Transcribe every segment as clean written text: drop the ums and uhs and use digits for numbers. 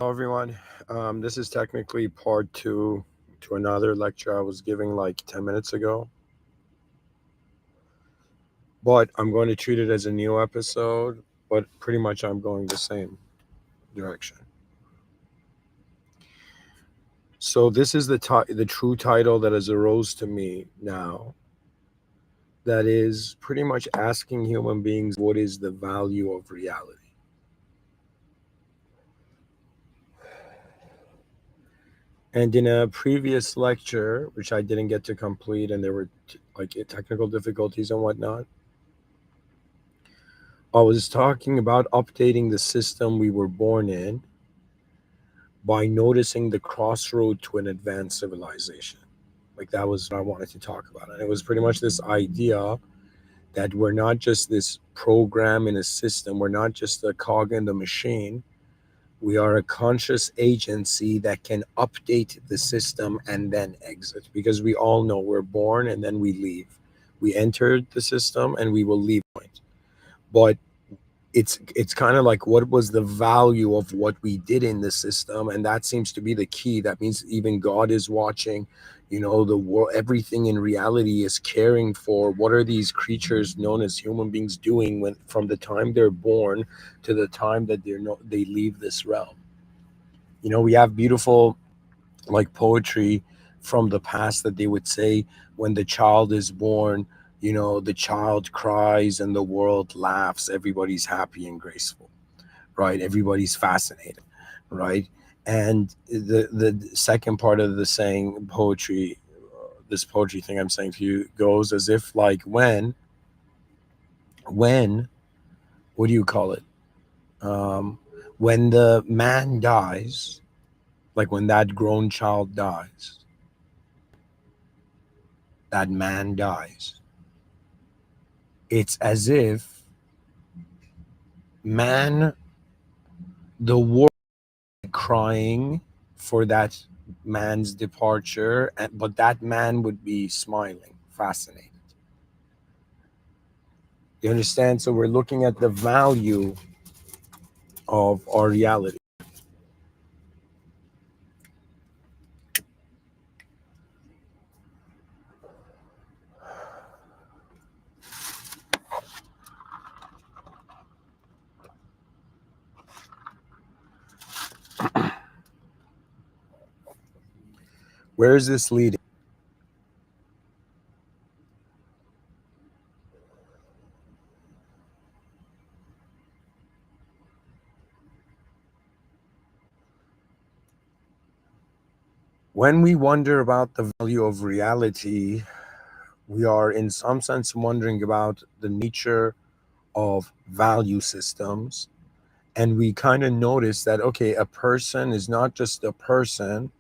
Hello, everyone. This is technically part two to another lecture I was giving like 10 minutes ago, but I'm going to treat it as a new episode, but pretty much I'm going the same direction. So, this is the true title that has arose to me now. That is pretty much asking human beings what is the value of reality. And in a previous lecture, which I didn't get to complete, and there were like technical difficulties and whatnot, I was talking about updating the system we were born in by noticing the crossroad to an advanced civilization. Like that was what I wanted to talk about. And it was pretty much this idea that we're not just this program in a system, we're not just a cog in the machine. We are a conscious agency that can update the system and then exit. Because we all know we're born and then we leave. We entered the system and we will leave. But it's kind of like what was the value of what we did in the system, and that seems to be the key. That means even God is watching, the world, everything in reality is caring for what are these creatures known as human beings doing when from the time they're born to the time that they leave this realm. We have beautiful like poetry from the past that they would say when the child is born, the child cries and the world laughs, everybody's happy and graceful, right? Everybody's fascinated, right? And the second part of the saying poetry, this poetry thing I'm saying to you goes as if like when what do you call it, um when the man dies, like when that grown child dies, that man dies, it's as if man, the world crying for that man's departure, but that man would be smiling, fascinated. You understand? So we're looking at the value of our reality. Where is this leading? When we wonder about the value of reality, we are in some sense wondering about the nature of value systems. And we kind of notice that, okay, a person is not just a person.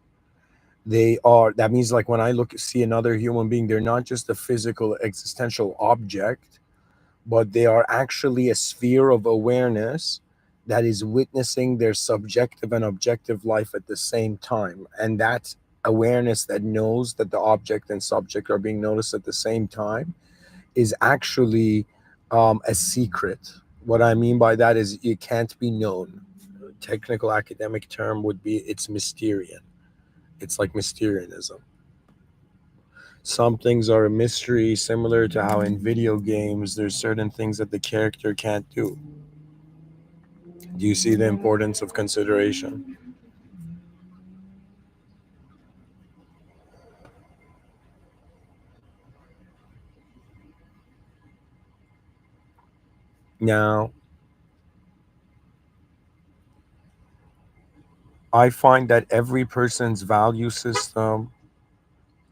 That means like when I see another human being, they're not just a physical existential object, but they are actually a sphere of awareness that is witnessing their subjective and objective life at the same time. And that awareness that knows that the object and subject are being noticed at the same time is actually a secret. What I mean by that is it can't be known. Technical academic term would be it's Mysterian. It's like Mysterianism. Some things are a mystery, similar to how in video games there's certain things that the character can't do. Do you see the importance of consideration? Now, I find that every person's value system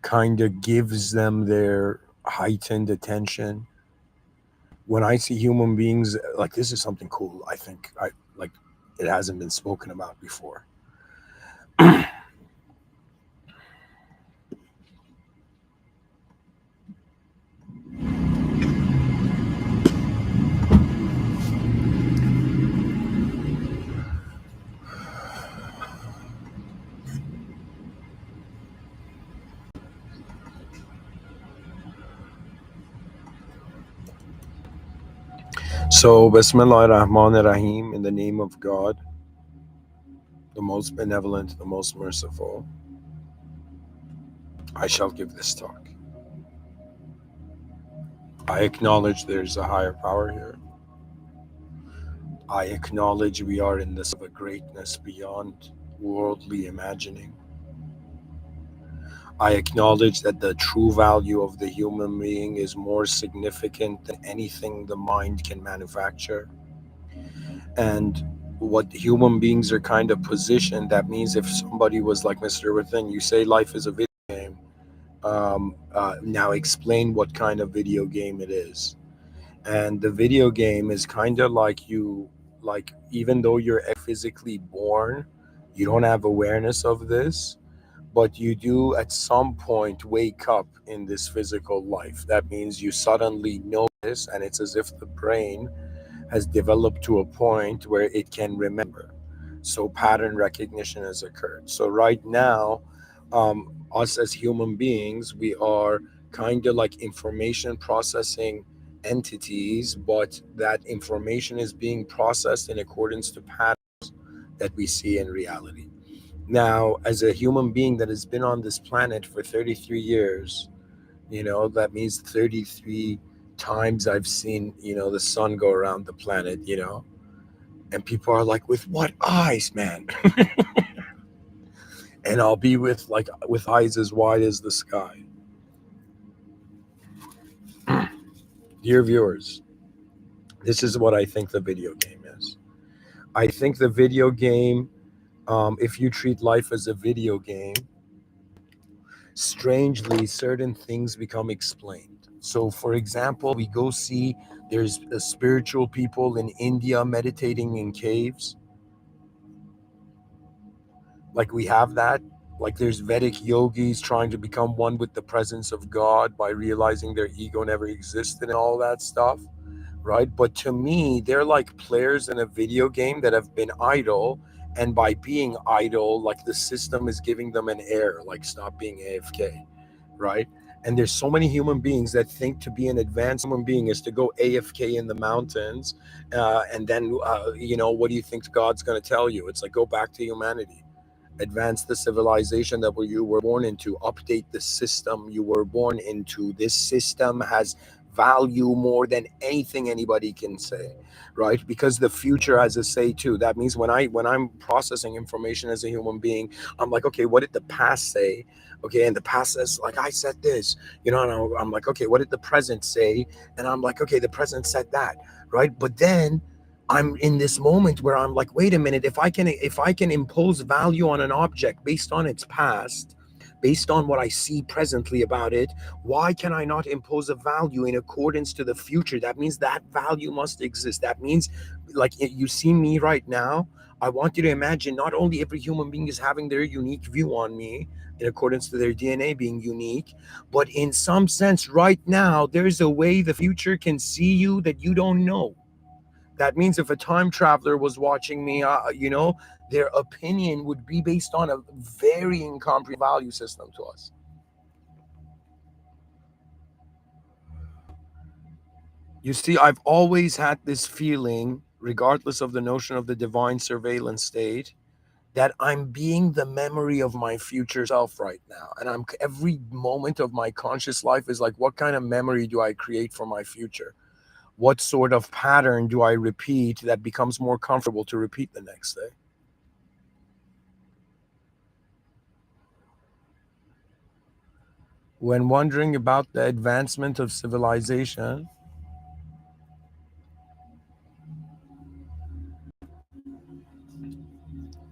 kind of gives them their heightened attention. When I see human beings, like this is something cool, I think I like it hasn't been spoken about before. So, Bismillah ar-Rahman ar-Rahim, in the name of God, the most benevolent, the most merciful, I shall give this talk. I acknowledge there's a higher power here. I acknowledge we are in this of a greatness beyond worldly imagining. I acknowledge that the true value of the human being is more significant than anything the mind can manufacture. And what human beings are kind of positioned, that means if somebody was like Mr. Within, you say life is a video game. Now explain what kind of video game it is. And the video game is kind of like you, like even though you're physically born, you don't have awareness of this, but you do at some point wake up in this physical life. That means you suddenly notice, and it's as if the brain has developed to a point where it can remember. So pattern recognition has occurred. So right now, us as human beings, we are kind of like information processing entities, but that information is being processed in accordance to patterns that we see in reality. Now, as a human being that has been on this planet for 33 years, that means 33 times I've seen, the sun go around the planet, and people are like, with what eyes, man? And I'll be with eyes as wide as the sky. Dear viewers, this is what I think the video game is. I think the video game, if you treat life as a video game, strangely, certain things become explained. So, for example, we go see there's spiritual people in India meditating in caves. Like we have that. Like there's Vedic yogis trying to become one with the presence of God by realizing their ego never existed and all that stuff, right? But to me, they're like players in a video game that have been idle, and by being idle, like the system is giving them an error, like stop being AFK, right? And there's so many human beings that think to be an advanced human being is to go AFK in the mountains, and then what do you think God's going to tell you? It's like, go back to humanity, advance the civilization that you were born into, update the system you were born into. This system has value more than anything anybody can say, right? Because the future has a say too. That means when I'm processing information as a human being, I'm like, okay, what did the past say? Okay, and the past says like, I said this, and I'm like, okay, what did the present say? And I'm like, okay, the present said that, right? But then I'm in this moment where I'm like, wait a minute, if I can impose value on an object based on its past, based on what I see presently about it, why can I not impose a value in accordance to the future? That means that value must exist. That means, like, you see me right now, I want you to imagine not only every human being is having their unique view on me in accordance to their DNA being unique, but in some sense right now, there's a way the future can see you that you don't know. That means if a time traveler was watching me, their opinion would be based on a very incomprehensible value system to us. You see, I've always had this feeling, regardless of the notion of the divine surveillance state, that I'm being the memory of my future self right now. And every moment of my conscious life is like, what kind of memory do I create for my future? What sort of pattern do I repeat that becomes more comfortable to repeat the next day? When wondering about the advancement of civilization,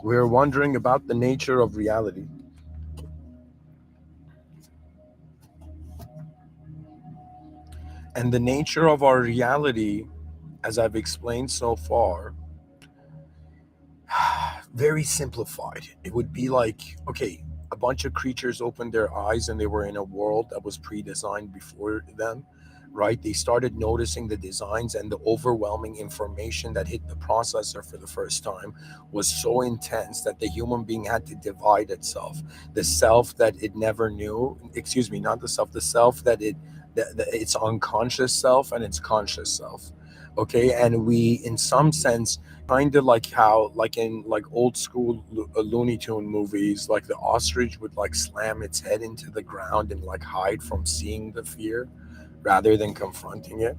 we're wondering about the nature of reality. And the nature of our reality, as I've explained so far, very simplified. It would be like, okay, a bunch of creatures opened their eyes and they were in a world that was pre-designed before them, right? They started noticing the designs, and the overwhelming information that hit the processor for the first time was so intense that the human being had to divide itself. The self that it never knew, excuse me, not the self that its unconscious self and its conscious self. Okay, and we in some sense kind of like how like in like old school Looney Tune movies, like the ostrich would like slam its head into the ground and like hide from seeing the fear rather than confronting it.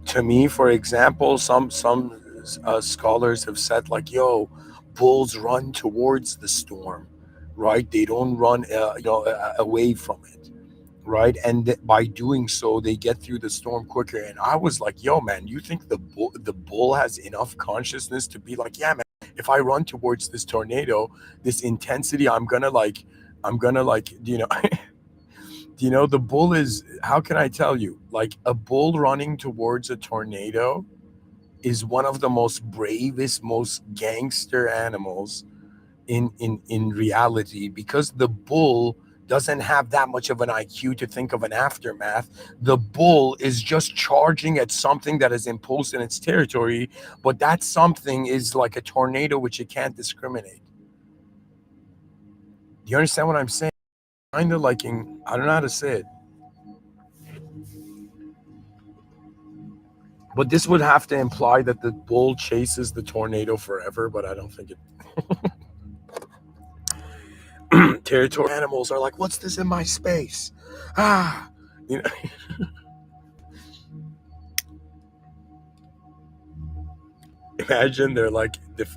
To me, for example, some scholars have said like, yo, bulls run towards the storm, right? They don't run away from it, right? And by doing so they get through the storm quicker. And I was like, yo man, you think the bull has enough consciousness to be like, yeah man, if I run towards this tornado, this intensity, I'm gonna like the bull is, how can I tell you, like a bull running towards a tornado is one of the most bravest, most gangster animals in reality, because the bull doesn't have that much of an IQ to think of an aftermath. The bull is just charging at something that is imposed in its territory, but that something is like a tornado which it can't discriminate. Do you understand what I'm saying? Kind of like in, I don't know how to say it, but this would have to imply that the bull chases the tornado forever, but I don't think it. Territorial animals are like, what's this in my space? Ah, you know, imagine they're like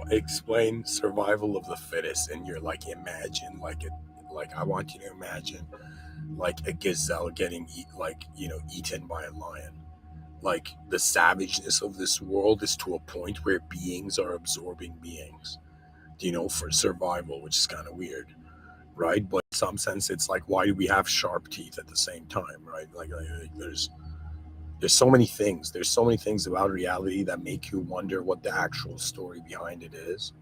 explain survival of the fittest, and you're like, imagine like it, like I want you to imagine like a gazelle getting eaten by a lion. Like the savageness of this world is to a point where beings are absorbing beings, for survival, which is kind of weird, right? But in some sense, it's like, why do we have sharp teeth at the same time, right? Like there's so many things. There's so many things about reality that make you wonder what the actual story behind it is.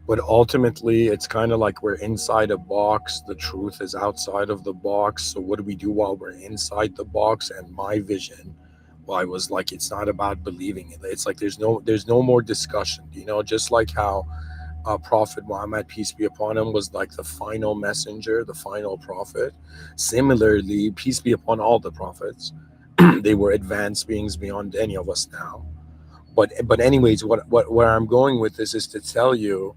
But ultimately, it's kind of like we're inside a box. The truth is outside of the box. So what do we do while we're inside the box? And my vision, well, I was like, it's not about believing it. It's like there's no more discussion. Just like how Prophet Muhammad, peace be upon him, was like the final messenger, the final prophet. Similarly, peace be upon all the prophets. They were advanced beings beyond any of us now. But anyways, what where I'm going with this is to tell you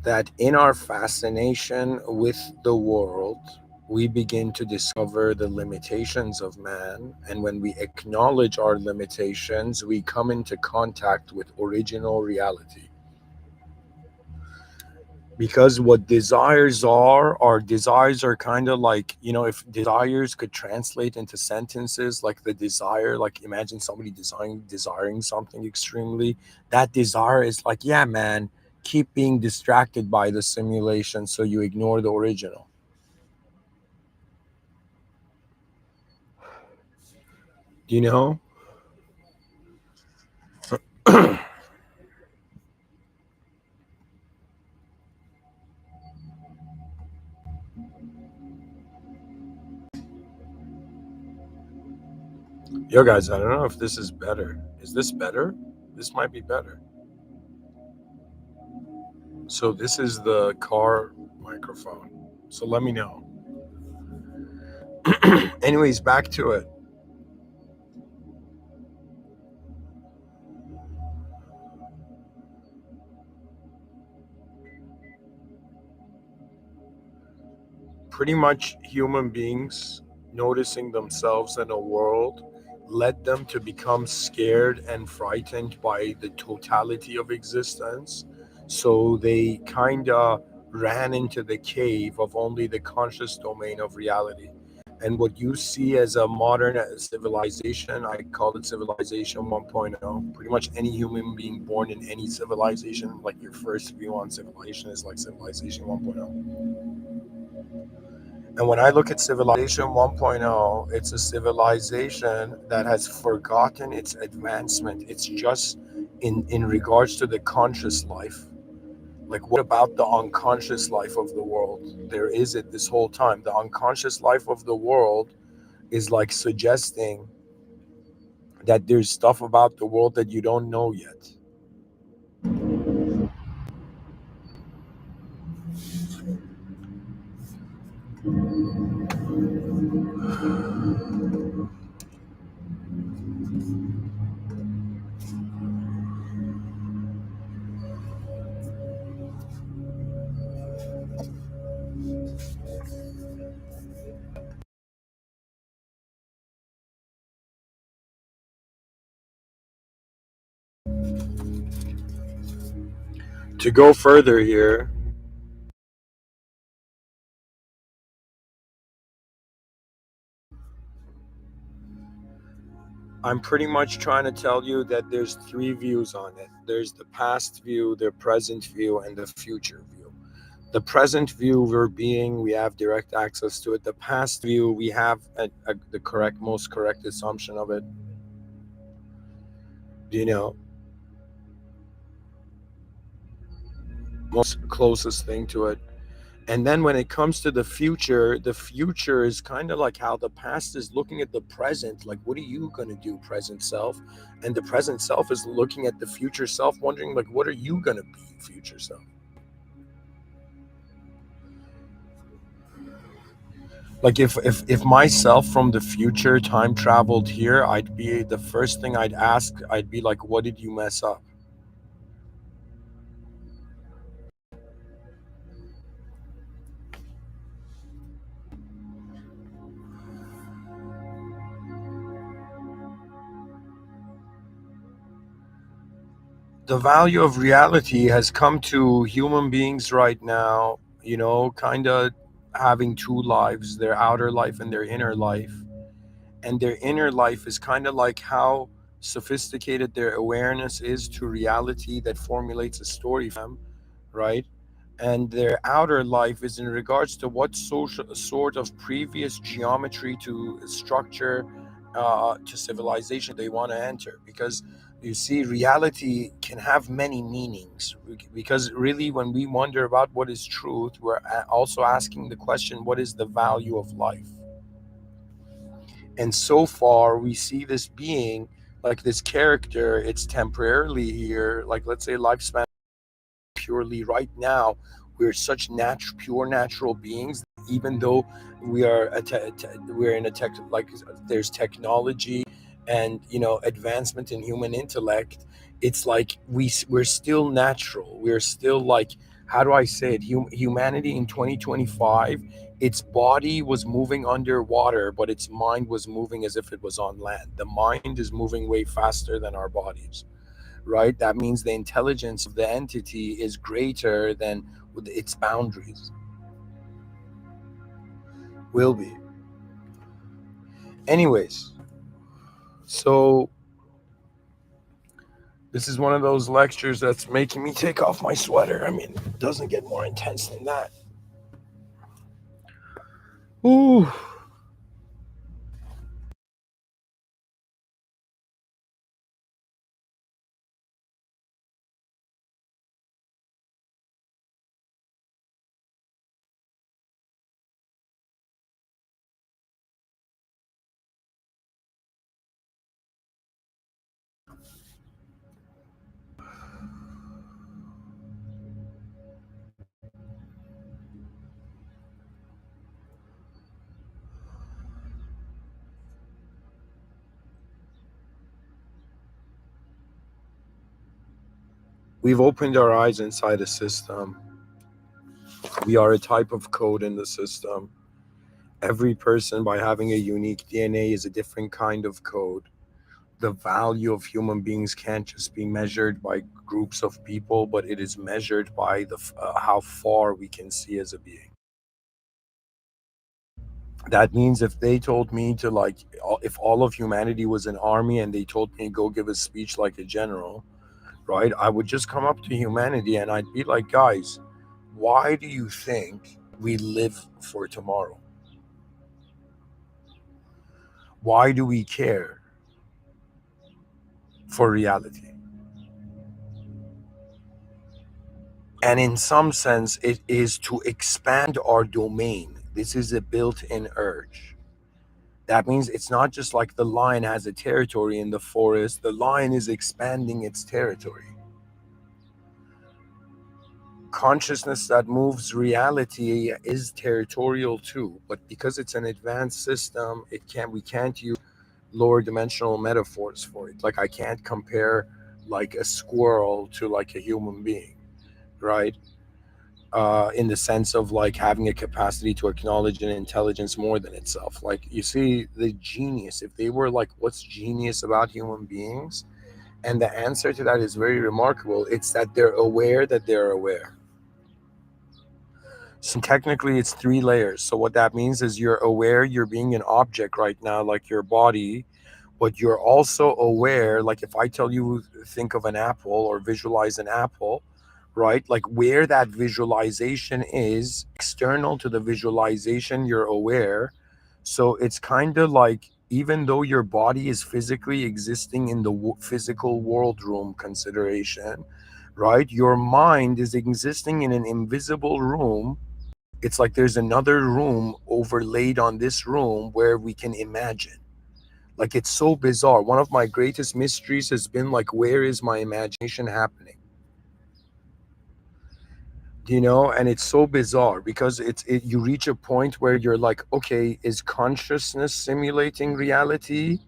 that in our fascination with the world, we begin to discover the limitations of man. And when we acknowledge our limitations, we come into contact with original reality. Because what desires are, our desires are kind of like, if desires could translate into sentences, like the desire, like imagine somebody desiring something extremely. That desire is like, yeah man, keep being distracted by the simulation so you ignore the original. you know Yo guys, I don't know if this is better. Is this better? This might be better. So this is the car microphone, so let me know. Anyways, back to it. Pretty much human beings noticing themselves in a world led them to become scared and frightened by the totality of existence. So they kind of ran into the cave of only the conscious domain of reality. And what you see as a modern civilization, I call it civilization 1.0. Pretty much any human being born in any civilization, like your first view on civilization is like civilization 1.0. And when I look at Civilization 1.0, it's a civilization that has forgotten its advancement. It's just in regards to the conscious life. Like, what about the unconscious life of the world? There is it this whole time. The unconscious life of the world is like suggesting that there's stuff about the world that you don't know yet. To go further here, I'm pretty much trying to tell you that there's three views on it. There's the past view, the present view, and the future view. The present view, we have direct access to it. The past view, we have the most correct assumption of it. You know, most closest thing to it. And then when it comes to the future is kind of like how the past is looking at the present, like what are you going to do, present self? And the present self is looking at the future self, wondering like what are you going to be, future self? Like if myself from the future time traveled here, I'd be the first thing I'd ask, I'd be like, what did you mess up? The value of reality has come to human beings right now, kind of having two lives, their outer life and their inner life. And their inner life is kind of like how sophisticated their awareness is to reality that formulates a story for them, right? And their outer life is in regards to what social sort of previous geometry to structure to civilization they want to enter. Because you see, reality can have many meanings. Because really, when we wonder about what is truth, we're also asking the question, what is the value of life? And so far, we see this being like this character, it's temporarily here, like let's say lifespan purely right now. We're such pure natural beings, even though we're in a tech, like there's technology and advancement in human intellect. It's like we're still natural. We're still like, how do I say it? Humanity in 2025, its body was moving underwater, but its mind was moving as if it was on land. The mind is moving way faster than our bodies, right? That means the intelligence of the entity is greater than its boundaries will be. Anyways, so this is one of those lectures that's making me take off my sweater. I mean, it doesn't get more intense than that. Ooh. We've opened our eyes inside a system. We are a type of code in the system. Every person, by having a unique DNA, is a different kind of code. The value of human beings can't just be measured by groups of people, but it is measured by how far we can see as a being. That means if they told me to like, if all of humanity was an army and they told me go give a speech like a general, right? I would just come up to humanity and I'd be like, guys, why do you think we live for tomorrow? Why do we care for reality? And in some sense, it is to expand our domain. This is a built in urge. That means it's not just like the lion has a territory in the forest, the lion is expanding its territory. Consciousness that moves reality is territorial too, but because it's an advanced system, we can't use lower dimensional metaphors for it. Like I can't compare like a squirrel to like a human being, right? In the sense of like having a capacity to acknowledge an intelligence more than itself. Like you see, the genius, if they were like, what's genius about human beings? And the answer to that is very remarkable. It's that they're aware that they're aware. So technically, it's three layers. So what that means is you're aware you're being an object right now, like your body, but you're also aware, like if I tell you, think of an apple or visualize an apple, right? Like where that visualization is external to the visualization, you're aware. So it's kind of like, even though your body is physically existing in the physical world room consideration, right? Your mind is existing in an invisible room. It's like there's another room overlaid on this room where we can imagine. Like it's so bizarre. One of my greatest mysteries has been like, where is my imagination happening? And it's so bizarre because you reach a point where you're like, okay, is consciousness simulating reality,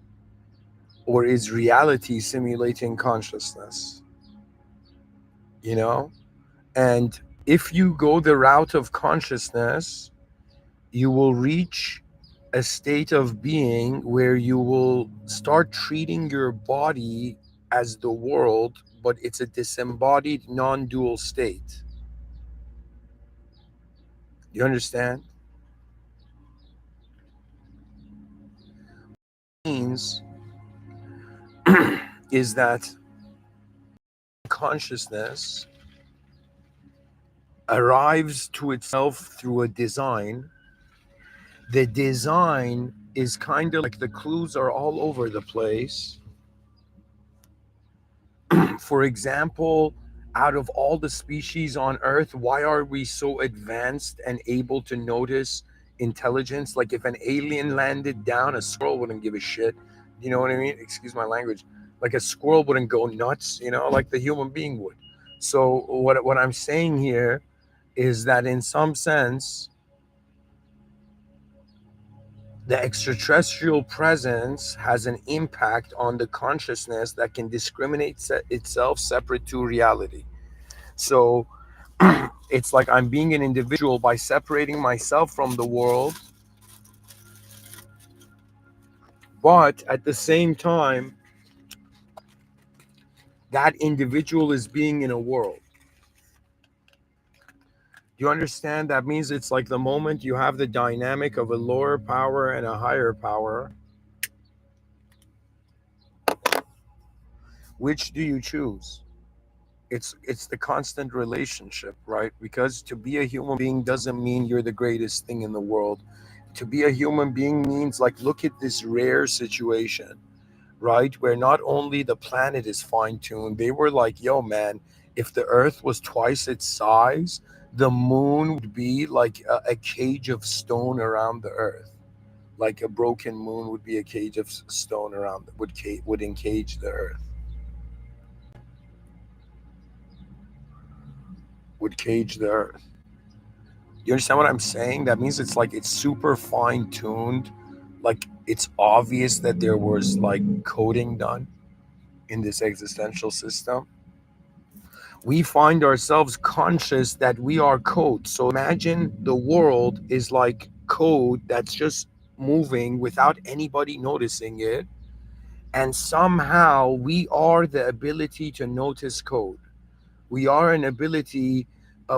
or is reality simulating consciousness? You know? And if you go the route of consciousness, you will reach a state of being where you will start treating your body as the world, but it's a disembodied, non dual state. You understand? Means is that consciousness arrives to itself through a design. The design is kind of like the clues are all over the place. For example, out of all the species on Earth, why are we so advanced and able to notice intelligence? Like if an alien landed down, a squirrel wouldn't give a shit. You know what I mean? Excuse my language. Like a squirrel wouldn't go nuts, like the human being would. So what I'm saying here is that in some sense, the extraterrestrial presence has an impact on the consciousness that can discriminate itself separate to reality. So it's like I'm being an individual by separating myself from the world, but at the same time, that individual is being in a world. Do you understand? That means it's like the moment you have the dynamic of a lower power and a higher power, which do you choose? It's the constant relationship, right? Because to be a human being doesn't mean you're the greatest thing in the world. To be a human being means, like, look at this rare situation, right? Where not only the planet is fine tuned, they were like, yo, man, if the Earth was twice its size, the moon would be like a cage of stone around the Earth. Like a broken moon would be a cage of stone around, would encage the Earth, would cage the Earth. You understand what I'm saying? That means it's like it's super fine tuned. Like it's obvious that there was like coding done in this existential system. We find ourselves conscious that we are code. So imagine the world is like code that's just moving without anybody noticing it. And somehow we are the ability to notice code. We are an ability,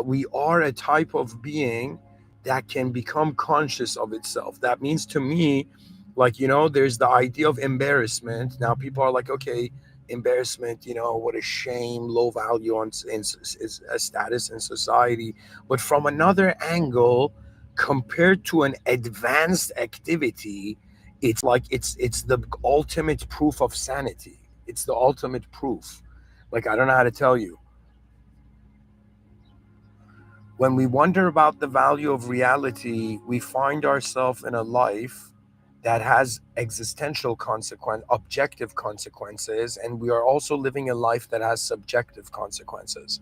we are a type of being that can become conscious of itself. That means to me, like, there's the idea of embarrassment. Now people are like, okay, embarrassment, what a shame, low value is a status in society. But from another angle, compared to an advanced activity, it's like it's the ultimate proof of sanity. It's the ultimate proof. Like, I don't know how to tell you. When we wonder about the value of reality, we find ourselves in a life that has existential objective consequences, and we are also living a life that has subjective consequences.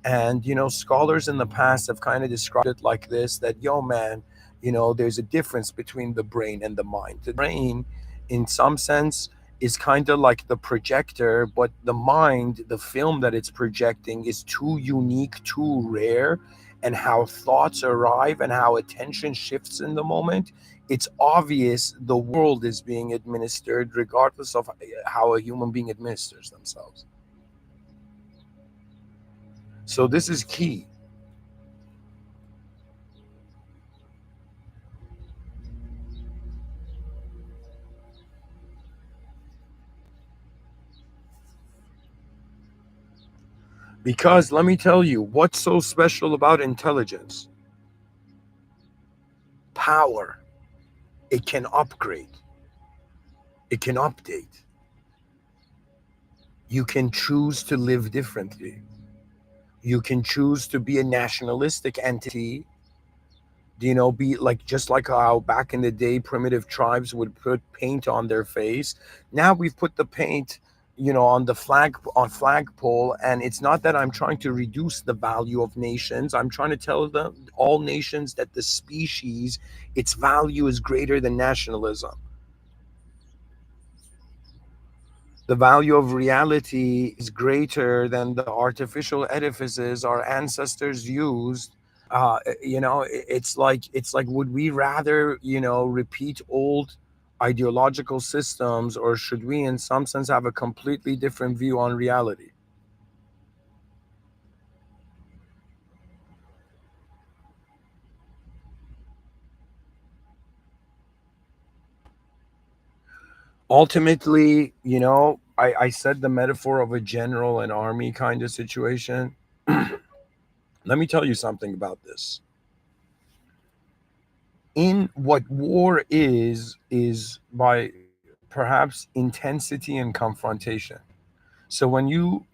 And scholars in the past have kind of described it like this: that, yo, man, there's a difference between the brain and the mind. The brain, in some sense, is kind of like the projector, but the mind, the film that it's projecting, is too unique, too rare, and how thoughts arrive and how attention shifts in the moment, it's obvious the world is being administered regardless of how a human being administers themselves. So this is key. Because let me tell you, what's so special about intelligence? Power. It can upgrade, it can update. You can choose to live differently. You can choose to be a nationalistic entity, be like, just like how back in the day primitive tribes would put paint on their face. Now we've put the paint, on the flagpole, and it's not that I'm trying to reduce the value of nations. I'm trying to tell them, all nations, that the species, its value is greater than nationalism. The value of reality is greater than the artificial edifices our ancestors used. It's like, would we rather, repeat old ideological systems, or should we in some sense have a completely different view on reality? Ultimately, I said the metaphor of a general and army kind of situation. Let me tell you something about this. In what war is by perhaps intensity and confrontation. So when you,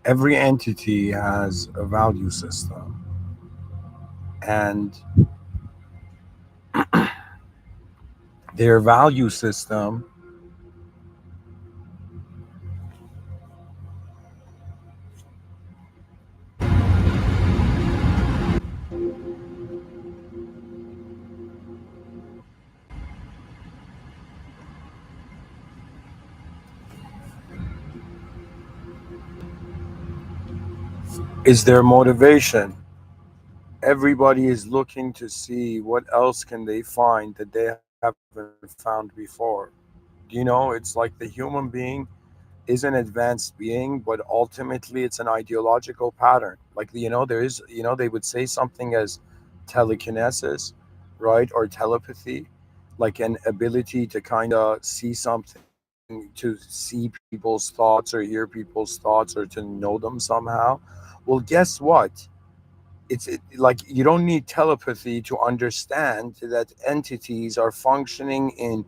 every entity has a value system, and their value system is their motivation. Everybody is looking to see what else can they find that they haven't found before. It's like the human being is an advanced being, but ultimately it's an ideological pattern. Like, there is, they would say something as telekinesis, right? Or telepathy, like an ability to kind of see something, to see people's thoughts or hear people's thoughts or to know them somehow. Well, guess what? Like, you don't need telepathy to understand that entities are functioning in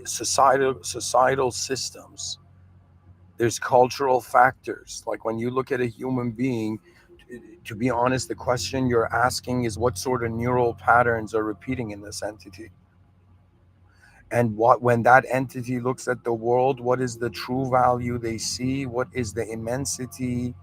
societal systems. There's cultural factors. Like, when you look at a human being, to be honest, the question you're asking is, what sort of neural patterns are repeating in this entity? And what, when that entity looks at the world, what is the true value they see? What is the immensity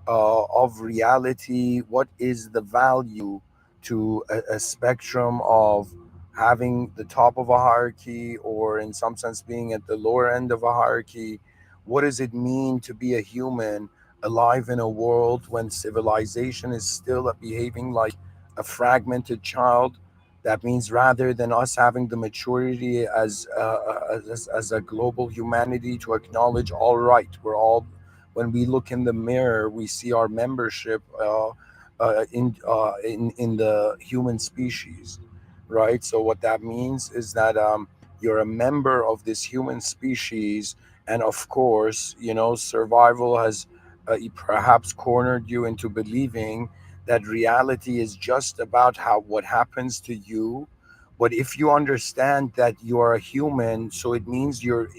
of reality? What is the value to a spectrum of having the top of a hierarchy, or in some sense being at the lower end of a hierarchy? What does it mean to be a human alive in a world when civilization is still behaving like a fragmented child That means rather than us having the maturity as a global humanity to acknowledge, all right, we're all, when we look in the mirror, we see our membership in the human species, right? So what that means is that you're a member of this human species, and of course, survival has perhaps cornered you into believing that reality is just about how what happens to you. But if you understand that you are a human, so it means you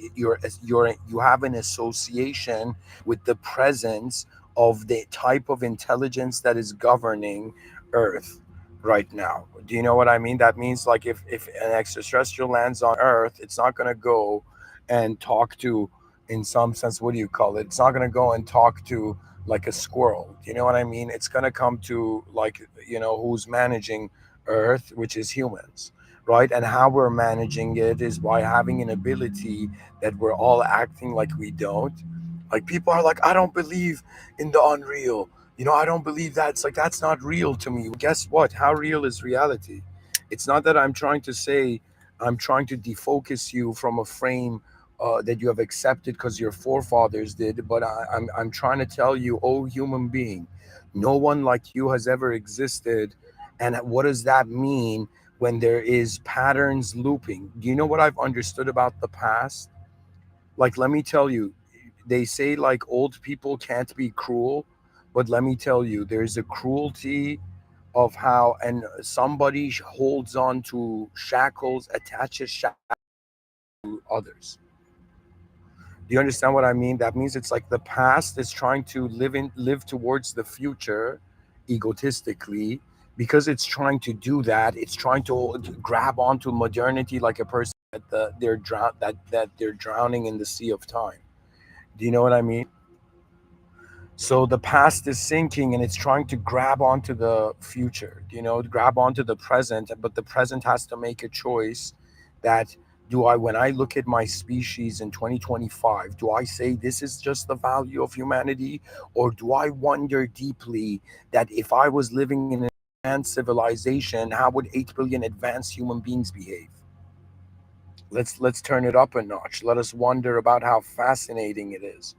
have an association with the presence of the type of intelligence that is governing Earth right now. Do you know what I mean? That means, like, if an extraterrestrial lands on Earth, it's not going to go and talk to, in some sense, what do you call it? It's not going to go and talk to like a squirrel. Do you know what I mean? It's going to come to, like, who's managing Earth, which is humans, right? And how we're managing it is by having an ability that we're all acting like we don't. Like, people are like, I don't believe in the unreal. I don't believe that. It's like, that's not real to me. Guess what? How real is reality? It's not that I'm trying to say, I'm trying to defocus you from a frame that you have accepted because your forefathers did, but I'm trying to tell you, oh human being, no one like you has ever existed. And what does that mean when there is patterns looping? Do you know what I've understood about the past? Like, let me tell you, they say like old people can't be cruel, but let me tell you, there's a cruelty of how, and somebody holds on to shackles, attaches shackles to others. Do you understand what I mean? That means it's like the past is trying to live towards the future egotistically. Because it's trying to do that, it's trying to grab onto modernity like a person that they're drowning in the sea of time. Do you know what I mean? So the past is sinking and it's trying to grab onto the future, grab onto the present, but the present has to make a choice that, when I look at my species in 2025, do I say this is just the value of humanity? Or do I wonder deeply that if I was living in an advanced civilization, how would 8 billion advanced human beings behave? Let's turn it up a notch. Let us wonder about how fascinating it is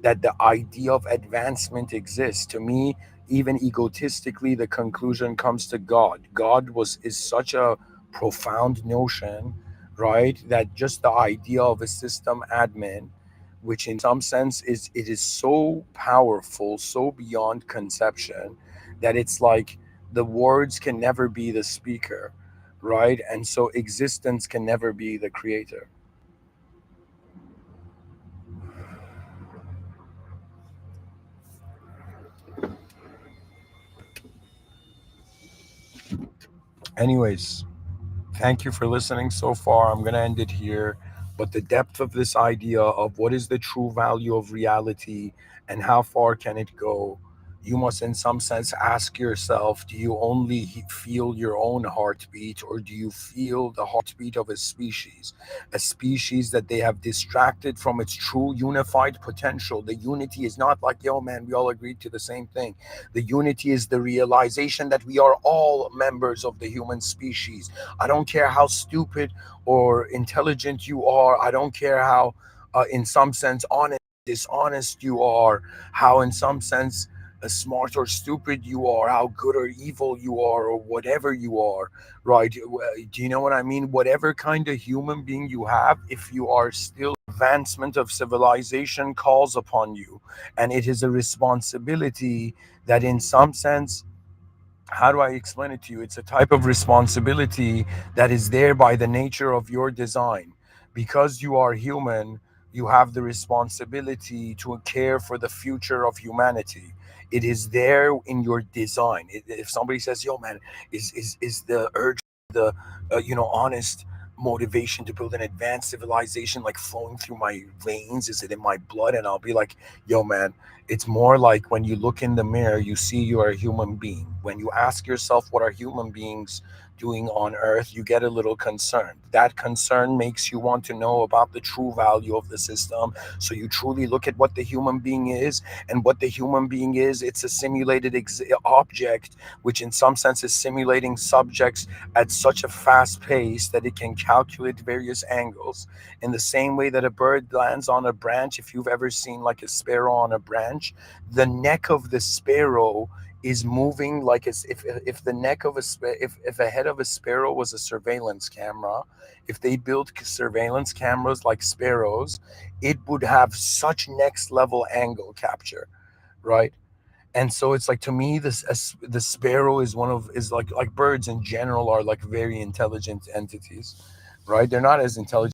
that the idea of advancement exists. To me, even egotistically, the conclusion comes to God. God is such a profound notion, right? That just the idea of a system admin, which in some sense is so powerful, so beyond conception, that it's like the words can never be the speaker, right? And so existence can never be the creator. Anyways, thank you for listening so far. I'm going to end it here. But the depth of this idea of what is the true value of reality and how far can it go, you must, in some sense, ask yourself, do you only feel your own heartbeat, or do you feel the heartbeat of a species? A species that they have distracted from its true unified potential. The unity is not like, yo, man, we all agreed to the same thing. The unity is the realization that we are all members of the human species. I don't care how stupid or intelligent you are. I don't care how, in some sense, honest, dishonest you are, how, in some sense, smart or stupid you are, how good or evil you are, or whatever you are, right? Do you know what I mean? Whatever kind of human being you have, if you are still, advancement of civilization calls upon you. And it is a responsibility that, in some sense, how do I explain it to you? It's a type of responsibility that is there by the nature of your design. Because you are human, you have the responsibility to care for the future of humanity. It is there in your design. If somebody says, "Yo, man, is the urge, the honest motivation to build an advanced civilization like flowing through my veins? Is it in my blood?" And I'll be like, "Yo, man, it's more like when you look in the mirror, you see you are a human being. When you ask yourself, what are human beings doing on earth, you get a little concerned. That concern makes you want to know about the true value of the system. So you truly look at what the human being is, and what the human being is, it's a simulated object, which in some sense is simulating subjects at such a fast pace that it can calculate various angles. In the same way that a bird lands on a branch, if you've ever seen like a sparrow on a branch, the neck of the sparrow is moving like as if the neck of if a head of a sparrow was a surveillance camera, if they built surveillance cameras like sparrows, it would have such next level angle capture, right? And so it's like, to me, the sparrow is one of is like birds in general are like very intelligent entities, right? They're not as intelligent.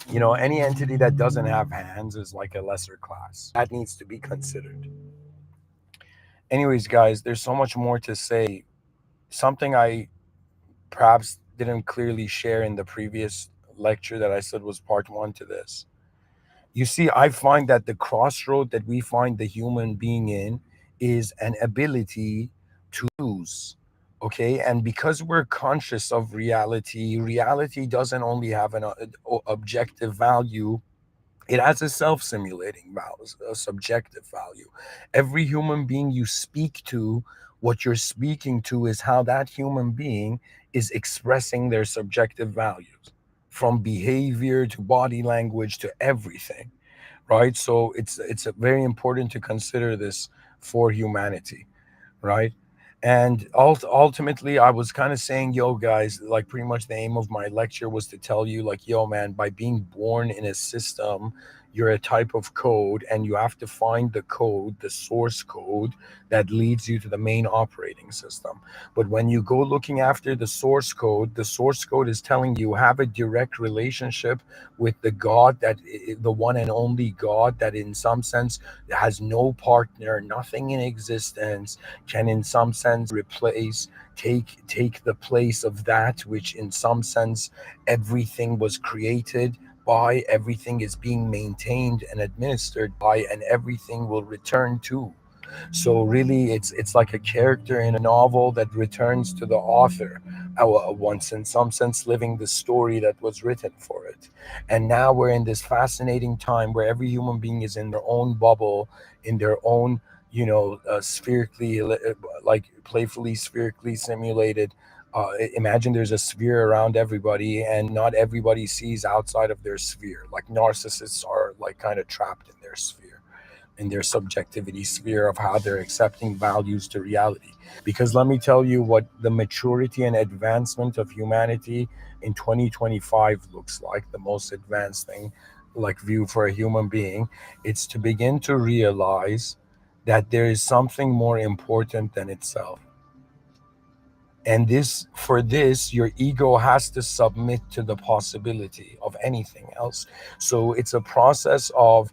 Any entity that doesn't have hands is like a lesser class that needs to be considered. Anyways, guys, there's so much more to say. Something I perhaps didn't clearly share in the previous lecture that I said was part one to this. You see, I find that the crossroad that we find the human being in is an ability to lose. Okay. And because we're conscious of reality, reality doesn't only have an objective value, it has a self-simulating value, a subjective value. Every human being you speak to, what you're speaking to is how that human being is expressing their subjective values, from behavior to body language to everything, right? So it's very important to consider this for humanity, right? And ultimately, I was kind of saying, yo, guys, like pretty much the aim of my lecture was to tell you, like, yo, man, by being born in a system, you're a type of code, and you have to find the code, the source code that leads you to the main operating system. But when you go looking after the source code is telling you have a direct relationship with the God the one and only God that, in some sense, has no partner, nothing in existence can in some sense replace, take the place of that which in some sense everything was created by, everything is being maintained and administered by, and everything will return to. So really, it's like a character in a novel that returns to the author, once in some sense living the story that was written for it. And now we're in this fascinating time where every human being is in their own bubble, in their own, spherically, like playfully spherically simulated. Imagine there's a sphere around everybody, and not everybody sees outside of their sphere. Like narcissists are like kind of trapped in their sphere, in their subjectivity sphere of how they're accepting values to reality. Because let me tell you what the maturity and advancement of humanity in 2025 looks like, the most advanced thing, like view for a human being. It's to begin to realize that there is something more important than itself. And this, for this, your ego has to submit to the possibility of anything else. So it's a process of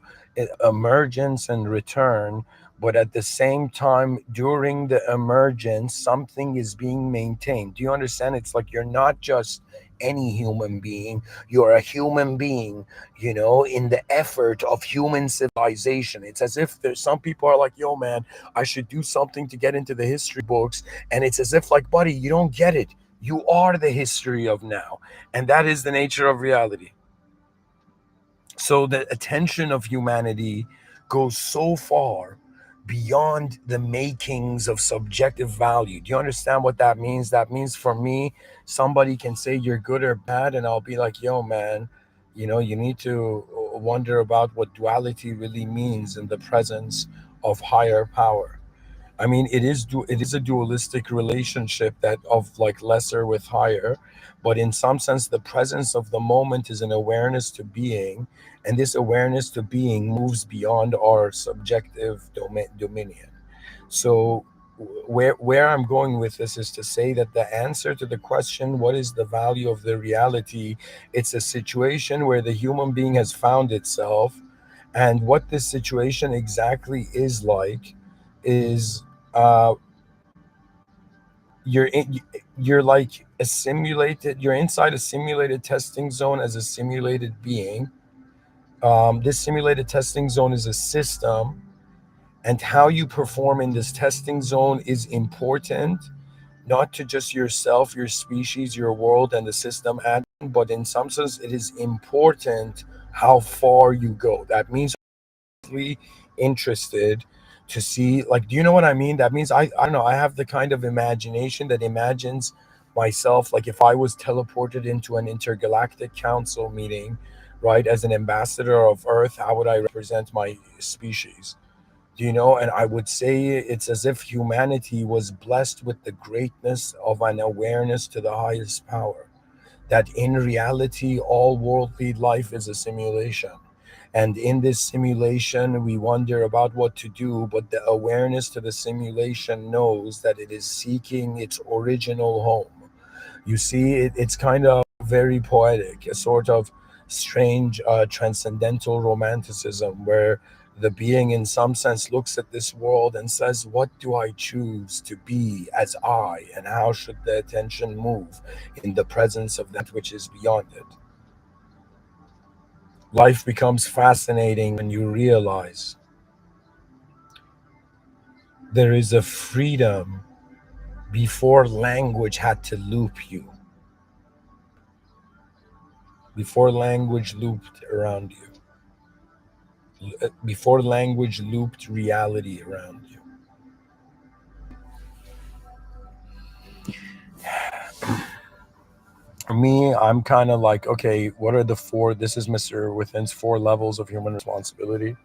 emergence and return, but at the same time, during the emergence, something is being maintained. Do you understand? It's like you're not just any human being, you're a human being, in the effort of human civilization. It's as if there's some people are like, yo, man, I should do something to get into the history books. And it's as if, like, buddy, you don't get it. You are the history of now. And that is the nature of reality. So the attention of humanity goes so far beyond the makings of subjective value. Do you understand what that means? That means, for me, somebody can say you're good or bad, and I'll be like, yo, man, you need to wonder about what duality really means in the presence of higher power. I mean, it is a dualistic relationship, that of like lesser with higher, but in some sense, the presence of the moment is an awareness to being, and this awareness to being moves beyond our subjective dominion. So, where I'm going with this is to say that the answer to the question, what is the value of the reality? It's a situation where the human being has found itself, and what this situation exactly is like is, uh, you're in, you're like a simulated you're inside a simulated testing zone as a simulated being. This simulated testing zone is a system, and how you perform in this testing zone is important, not to just yourself, your species, your world, and the system admin, but in some sense, it is important how far you go. That means really interested to see, like, do you know what I mean? That means I don't know, I have the kind of imagination that imagines myself, like if I was teleported into an intergalactic council meeting, right, as an ambassador of Earth, how would I represent my species? Do you know? And I would say it's as if humanity was blessed with the greatness of an awareness to the highest power, that in reality all worldly life is a simulation, and in this simulation we wonder about what to do, but the awareness to the simulation knows that it is seeking its original home. You see, it's kind of very poetic, a sort of strange transcendental romanticism where the being in some sense looks at this world and says, what do I choose to be as I, and how should the attention move in the presence of that which is beyond it? Life becomes fascinating when you realize there is a freedom before language had to loop you, before language looped around you, before language looped reality around you. Me, I'm kind of like, okay, what are the four? This is Mr. Within's four levels of human responsibility.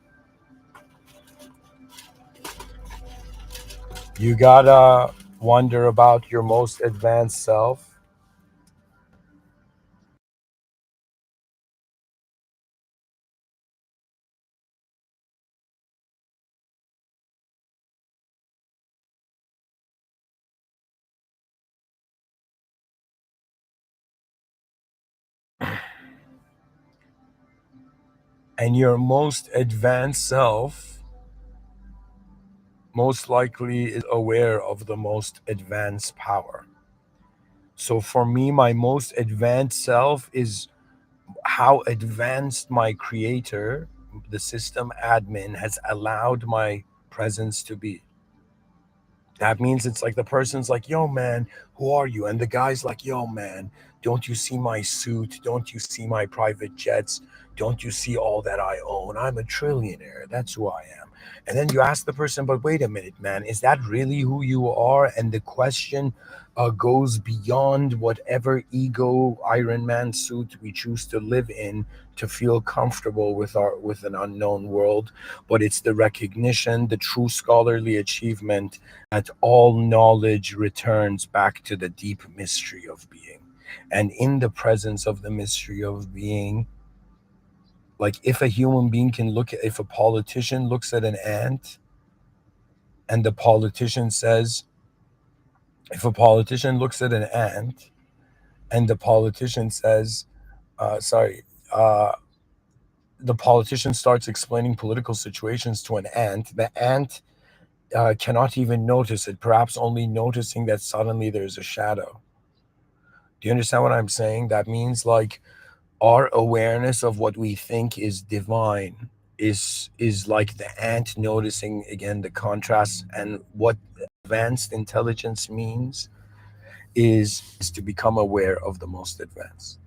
You gotta wonder about your most advanced self. And your most advanced self most likely is aware of the most advanced power. So for me, my most advanced self is how advanced my creator, the system admin, has allowed my presence to be. That means it's like the person's like, yo, man, who are you? And the guy's like, yo, man, don't you see my suit? Don't you see my private jets? Don't you see all that I own? I'm a trillionaire. That's who I am. And then you ask the person, but wait a minute, man, is that really who you are? And the question goes beyond whatever ego Iron Man suit we choose to live in to feel comfortable with an unknown world. But it's the recognition, the true scholarly achievement, that all knowledge returns back to the deep mystery of being. And in the presence of the mystery of being, like if a human being can look at, if a politician looks at an ant and the politician says, if a politician looks at an ant and the politician says, sorry, uh, the politician starts explaining political situations to an ant, the ant cannot even notice it, perhaps only noticing that suddenly there's a shadow. Do you understand what I'm saying? That means like our awareness of what we think is divine is like the ant noticing again the contrast. And what advanced intelligence means is to become aware of the most advanced.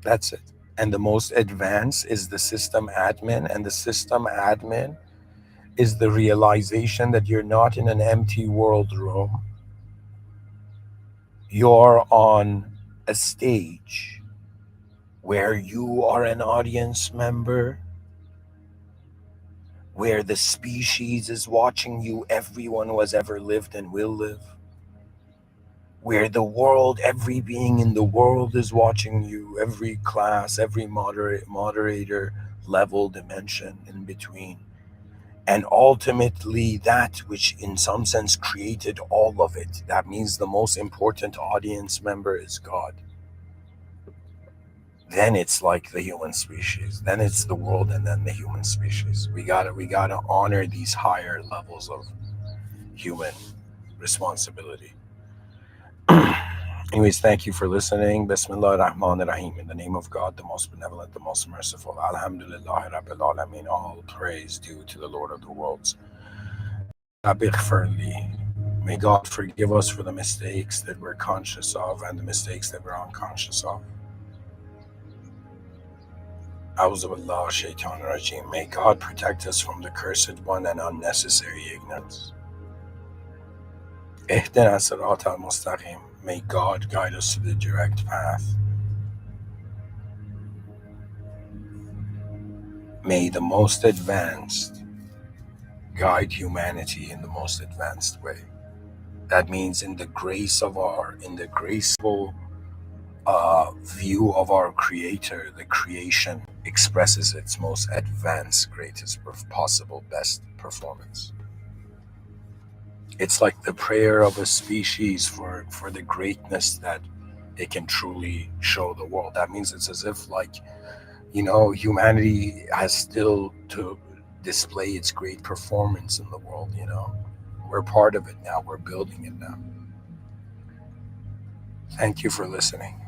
That's it. And the most advanced is the system admin, and the system admin is the realization that you're not in an empty world room. You're on a stage where you are an audience member, where the species is watching you, everyone who has ever lived and will live, where the world, every being in the world is watching you, every class, every moderator, level, dimension in between. And ultimately, that which in some sense created all of it, that means the most important audience member is God. Then it's like the human species, then it's the world, and then the human species. We gotta honor these higher levels of human responsibility. Anyways, thank you for listening. Bismillah ar-Rahman ar-Rahim. In the name of God, the most benevolent, the most merciful. Alhamdulillah Rabbil Alameen. All praise due to the Lord of the worlds. Rabbi Gfirli. May God forgive us for the mistakes that we're conscious of and the mistakes that we're unconscious of. Auzubillah shaitan rajim. May God protect us from the cursed one and unnecessary ignorance. Ihdina sirat al-mustaqim. May God guide us to the direct path. May the most advanced guide humanity in the most advanced way. That means in the graceful view of our Creator, the creation expresses its most advanced, greatest possible, best performance. It's like the prayer of a species for the greatness that it can truly show the world. That means it's as if, like, humanity has still to display its great performance in the world. We're part of it now. We're building it now. Thank you for listening.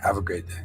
Have a great day.